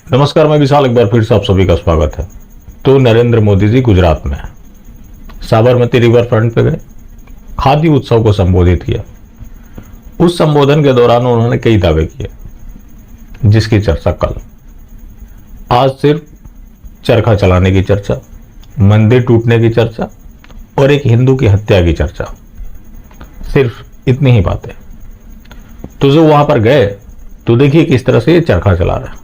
नमस्कार, मैं विशाल। एक बार फिर से आप सभी का स्वागत है। तो नरेंद्र मोदी जी गुजरात में हैं, साबरमती रिवर फ्रंट पे गए, खादी उत्सव को संबोधित किया। उस संबोधन के दौरान उन्होंने कई दावे किए, जिसकी चर्चा कल। आज सिर्फ चरखा चलाने की चर्चा, मंदिर टूटने की चर्चा और एक हिंदू की हत्या की चर्चा, सिर्फ इतनी ही बातें। तो जो वहां पर गए तो देखिए किस तरह से ये चरखा चला रहा है।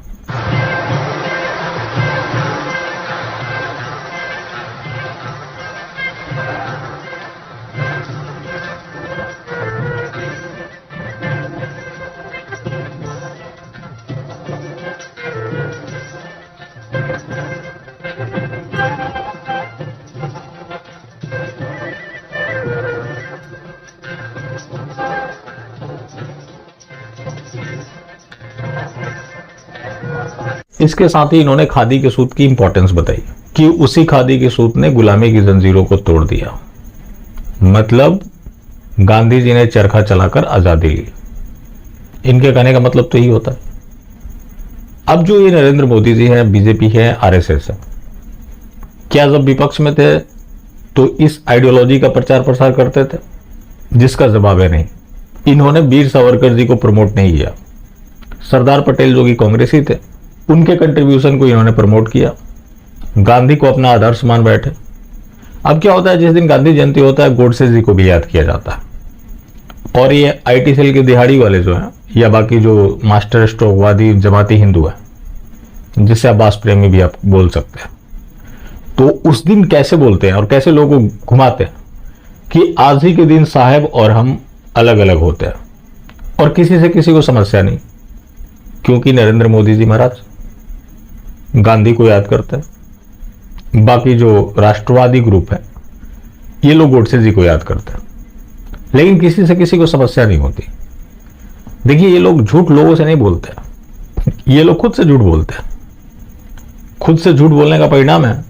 इसके साथ ही इन्होंने खादी के सूत की इंपॉर्टेंस बताई कि उसी खादी के सूत ने गुलामी की जंजीरों को तोड़ दिया। मतलब गांधी जी ने चरखा चलाकर आजादी ली। इनके कहने का मतलब तो यही होता है। अब जो ये नरेंद्र मोदी जी हैं, बीजेपी है, आरएसएस है, क्या जब विपक्ष में थे तो इस आइडियोलॉजी का प्रचार प्रसार करते थे? जिसका जवाब है नहीं। इन्होंने वीर सावरकर जी को प्रमोट नहीं किया। सरदार पटेल जो कि कांग्रेसी थे, उनके कंट्रीब्यूशन को इन्होंने प्रमोट किया। गांधी को अपना आदर्श मान बैठे। अब क्या होता है, जिस दिन गांधी जयंती होता है, गोडसे जी को भी याद किया जाता है। और ये आईटी सेल के दिहाड़ी वाले जो हैं, या बाकी जो मास्टर स्ट्रोकवादी जमाती हिंदू है, जिसे अब्बास प्रेमी भी आप बोल सकते हैं, तो उस दिन कैसे बोलते हैं और कैसे लोगों को घुमाते हैं कि आज ही के दिन साहब और हम अलग अलग होते हैं और किसी से किसी को समस्या नहीं, क्योंकि नरेंद्र मोदी जी महाराज गांधी को याद करते हैं। बाकी जो राष्ट्रवादी ग्रुप है, ये लोग गोडसे जी को याद करते हैं, लेकिन किसी से किसी को समस्या नहीं होती। देखिए, ये लोग झूठ लोगों से नहीं बोलते, ये लोग खुद से झूठ बोलते हैं। खुद से झूठ बोलने का परिणाम है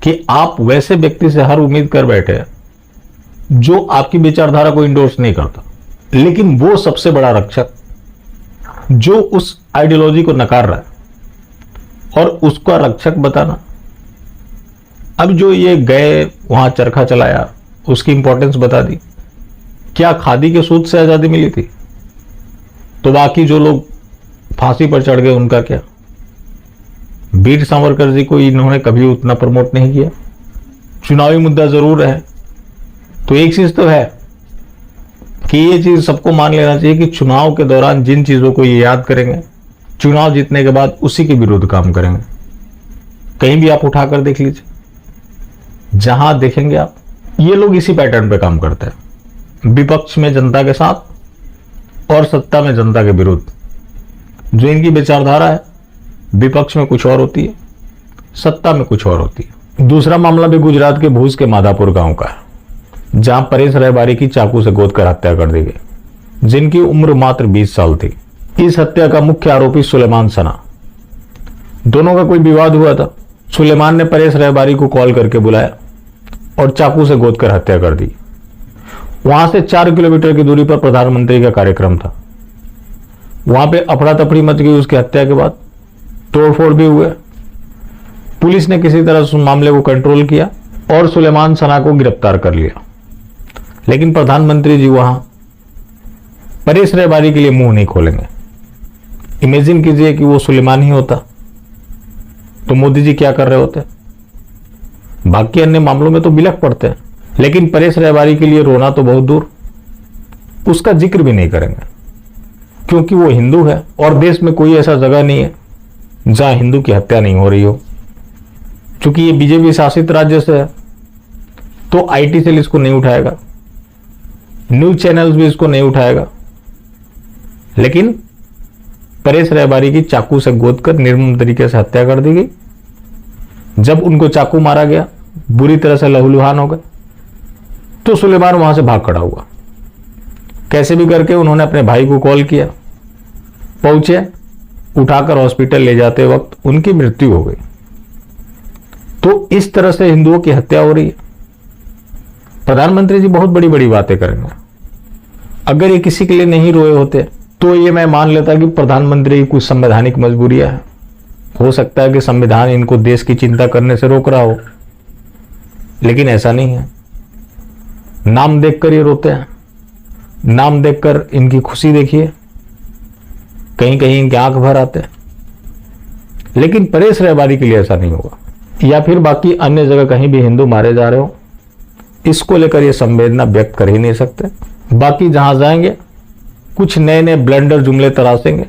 कि आप वैसे व्यक्ति से हर उम्मीद कर बैठे जो आपकी विचारधारा को इंडोर्स नहीं करता, लेकिन वो सबसे बड़ा रक्षक जो उस आइडियोलॉजी को नकार रहा है और उसका रक्षक बताना। अब जो ये गए वहां चरखा चलाया, उसकी इंपॉर्टेंस बता दी। क्या खादी के सूत से आजादी मिली थी? तो बाकी जो लोग फांसी पर चढ़ गए, उनका क्या? वीर सावरकर जी को इन्होंने कभी उतना प्रमोट नहीं किया। चुनावी मुद्दा जरूर है, तो एक चीज तो है कि ये चीज सबको मान लेना चाहिए कि चुनाव के दौरान जिन चीजों को ये याद करेंगे, चुनाव जीतने के बाद उसी के विरुद्ध काम करेंगे। कहीं भी आप उठाकर देख लीजिए, जहां देखेंगे आप, ये लोग इसी पैटर्न पे काम करते हैं। विपक्ष में जनता के साथ और सत्ता में जनता के विरुद्ध। जो इनकी विचारधारा है, विपक्ष में कुछ और होती है, सत्ता में कुछ और होती है। दूसरा मामला भी गुजरात के भूज के माधापुर गांव का है, जहां परेश रहबारी की चाकू से गोदकर हत्या कर दी गई, जिनकी उम्र मात्र 20 साल थी। इस हत्या का मुख्य आरोपी सुलेमान सना। दोनों का कोई विवाद हुआ था। सुलेमान ने परेश रहबारी को कॉल करके बुलाया और चाकू से गोदकर हत्या कर दी। वहां से 4 किलोमीटर की दूरी पर प्रधानमंत्री का कार्यक्रम था। वहां पे अफरा तफरी मच गई। उसकी हत्या के बाद तोड़फोड़ भी हुए। पुलिस ने किसी तरह उस मामले को कंट्रोल किया और सुलेमान सना को गिरफ्तार कर लिया। लेकिन प्रधानमंत्री जी वहां परेश रहबारी के लिए मुंह नहीं खोलेंगे। इमेजिन कीजिए कि वो सुलेमान ही होता तो मोदी जी क्या कर रहे होते? बाकी अन्य मामलों में तो बिलख पड़ते हैं, लेकिन परेश रहबारी के लिए रोना तो बहुत दूर, उसका जिक्र भी नहीं करेंगे, क्योंकि वो हिंदू है और देश में कोई ऐसा जगह नहीं है जहां हिंदू की हत्या नहीं हो रही हो। क्योंकि ये बीजेपी शासित राज्य से है, तो आईटी सेल इसको नहीं उठाएगा, न्यूज चैनल्स भी इसको नहीं उठाएगा। लेकिन परेश रहबारी की चाकू से गोदकर निर्मम तरीके से हत्या कर दी गई। जब उनको चाकू मारा गया, बुरी तरह से लहूलुहान हो गए, तो सुलेमान वहां से भाग खड़ा हुआ। कैसे भी करके उन्होंने अपने भाई को कॉल किया, पहुंचे, उठाकर हॉस्पिटल ले जाते वक्त उनकी मृत्यु हो गई। तो इस तरह से हिंदुओं की हत्या हो रही है। प्रधानमंत्री जी बहुत बड़ी बड़ी बातें करेंगे। अगर ये किसी के लिए नहीं रोए होते तो ये मैं मान लेता कि प्रधानमंत्री की कुछ संवैधानिक मजबूरियां हैं, हो सकता है कि संविधान इनको देश की चिंता करने से रोक रहा हो, लेकिन ऐसा नहीं है। नाम देखकर ये रोते हैं, नाम देखकर इनकी खुशी देखिए, कहीं कहीं इनके आंख भर आते हैं। लेकिन परेश रहबारी के लिए ऐसा नहीं होगा, या फिर बाकी अन्य जगह कहीं भी हिंदू मारे जा रहे हो, इसको लेकर ये संवेदना व्यक्त कर ही नहीं सकते। बाकी जहां जाएंगे कुछ नए नए ब्लंडर जुमले तराशेंगे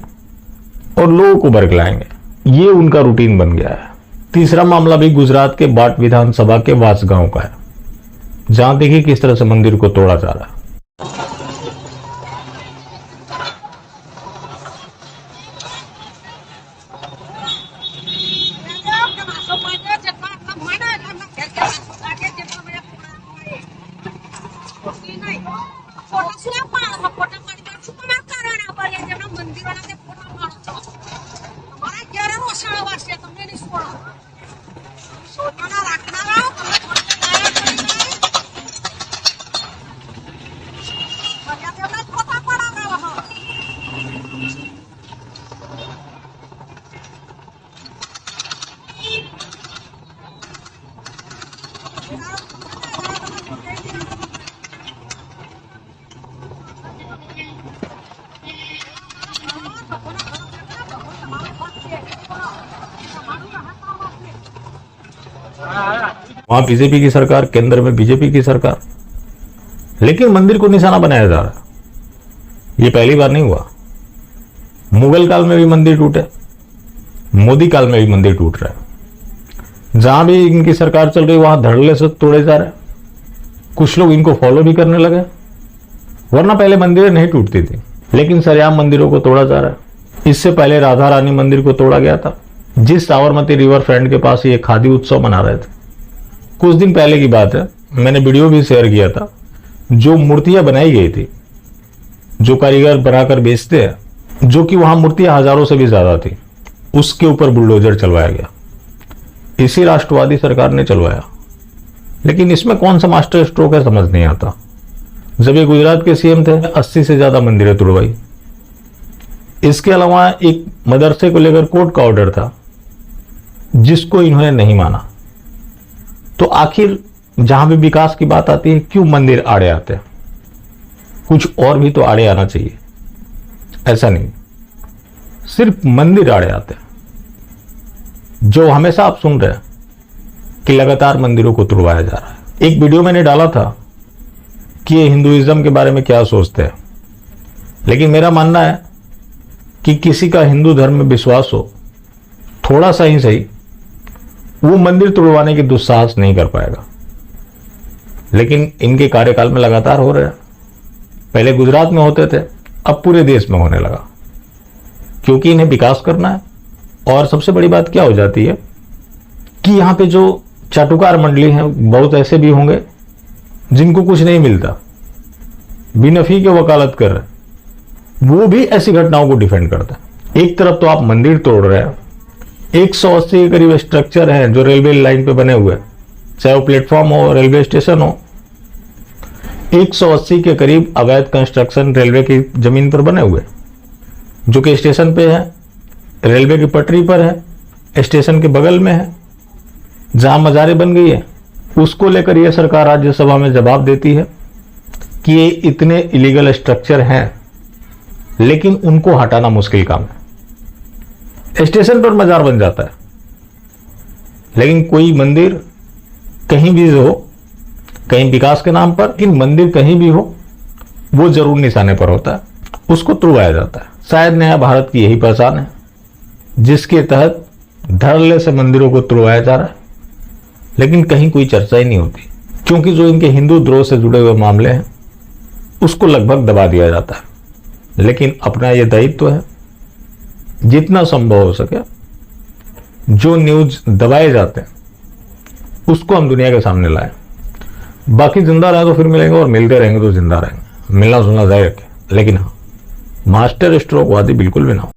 और लोगों को बरगलाएंगे। ये उनका रूटीन बन गया है। तीसरा मामला भी गुजरात के बाट विधानसभा के वासगांव का है, जहां देखिए किस तरह से मंदिर को तोड़ा जा रहा है। वहां बीजेपी की सरकार, केंद्र में बीजेपी की सरकार, लेकिन मंदिर को निशाना बनाया जा रहा है। ये पहली बार नहीं हुआ। मुगल काल में भी मंदिर टूटे, मोदी काल में भी मंदिर टूट रहा है। जहां भी इनकी सरकार चल रही वहां धड़ल्ले से तोड़े जा रहे हैं। कुछ लोग इनको फॉलो भी करने लगे, वरना पहले मंदिरें नहीं टूटती थी, लेकिन सरेआम मंदिरों को तोड़ा जा रहा है। इससे पहले राधा रानी मंदिर को तोड़ा गया था, जिस साबरमती रिवर फ्रंट के पास ये खादी उत्सव मना रहे थे। कुछ दिन पहले की बात है, मैंने वीडियो भी शेयर किया था। जो मूर्तियां बनाई गई थी, जो कारीगर बनाकर बेचते हैं, जो कि वहां मूर्तियां हजारों से भी ज्यादा थी, उसके ऊपर बुलडोजर चलवाया गया। इसी राष्ट्रवादी सरकार ने चलवाया। लेकिन इसमें कौन सा मास्टर स्ट्रोक है समझ नहीं आता। जब ये गुजरात के सीएम थे, 80 से ज्यादा मंदिरें तुड़वाई। इसके अलावा एक मदरसे को लेकर कोर्ट का ऑर्डर था, जिसको इन्होंने नहीं माना। तो आखिर जहां भी विकास की बात आती है, क्यों मंदिर आड़े आते हैं? कुछ और भी तो आड़े आना चाहिए, ऐसा नहीं सिर्फ मंदिर आड़े आते हैं। जो हमेशा आप सुन रहे हैं कि लगातार मंदिरों को तुड़वाया जा रहा है। एक वीडियो मैंने डाला था कि ये हिंदुइज्म के बारे में क्या सोचते हैं, लेकिन मेरा मानना है कि किसी का हिंदू धर्म में विश्वास हो, थोड़ा सा ही सही, वो मंदिर तोड़वाने की दुस्साहस नहीं कर पाएगा। लेकिन इनके कार्यकाल में लगातार हो रहे हैं। पहले गुजरात में होते थे, अब पूरे देश में होने लगा, क्योंकि इन्हें विकास करना है। और सबसे बड़ी बात क्या हो जाती है कि यहां पे जो चाटुकार मंडली है, बहुत ऐसे भी होंगे जिनको कुछ नहीं मिलता, बिना फी के वकालत कर रहे, वो भी ऐसी घटनाओं को डिफेंड करता है। एक तरफ तो आप मंदिर तोड़ रहे हैं, 180 के करीब स्ट्रक्चर हैं जो रेलवे लाइन पे बने हुए, चाहे वो प्लेटफॉर्म हो, रेलवे स्टेशन हो। 180 के करीब अवैध कंस्ट्रक्शन रेलवे की जमीन पर बने हुए, जो कि स्टेशन पे है, रेलवे की पटरी पर है, स्टेशन के बगल में है, जहां मजारें बन गई है। उसको लेकर यह सरकार राज्यसभा में जवाब देती है कि ये इतने इलीगल स्ट्रक्चर हैं, लेकिन उनको हटाना मुश्किल काम है। स्टेशन पर मजार बन जाता है, लेकिन कोई मंदिर कहीं भी हो, कहीं विकास के नाम पर, लेकिन मंदिर कहीं भी हो, वो जरूर निशाने पर होता है, उसको तुड़वाया जाता है। शायद नया भारत की यही पहचान है, जिसके तहत धड़ल्ले से मंदिरों को तुड़वाया जा रहा है, लेकिन कहीं कोई चर्चा ही नहीं होती, क्योंकि जो इनके हिंदू द्रोह से जुड़े हुए मामले हैं उसको लगभग दबा दिया जाता है। लेकिन अपना यह दायित्व है, जितना संभव हो सके जो न्यूज दबाए जाते हैं उसको हम दुनिया के सामने लाएं। बाकी जिंदा रहे तो फिर मिलेंगे, और मिलते रहेंगे तो जिंदा रहेंगे। मिलना सुनना जारी रखें, लेकिन हाँ, मास्टर स्ट्रोक वादी बिल्कुल भी ना हो।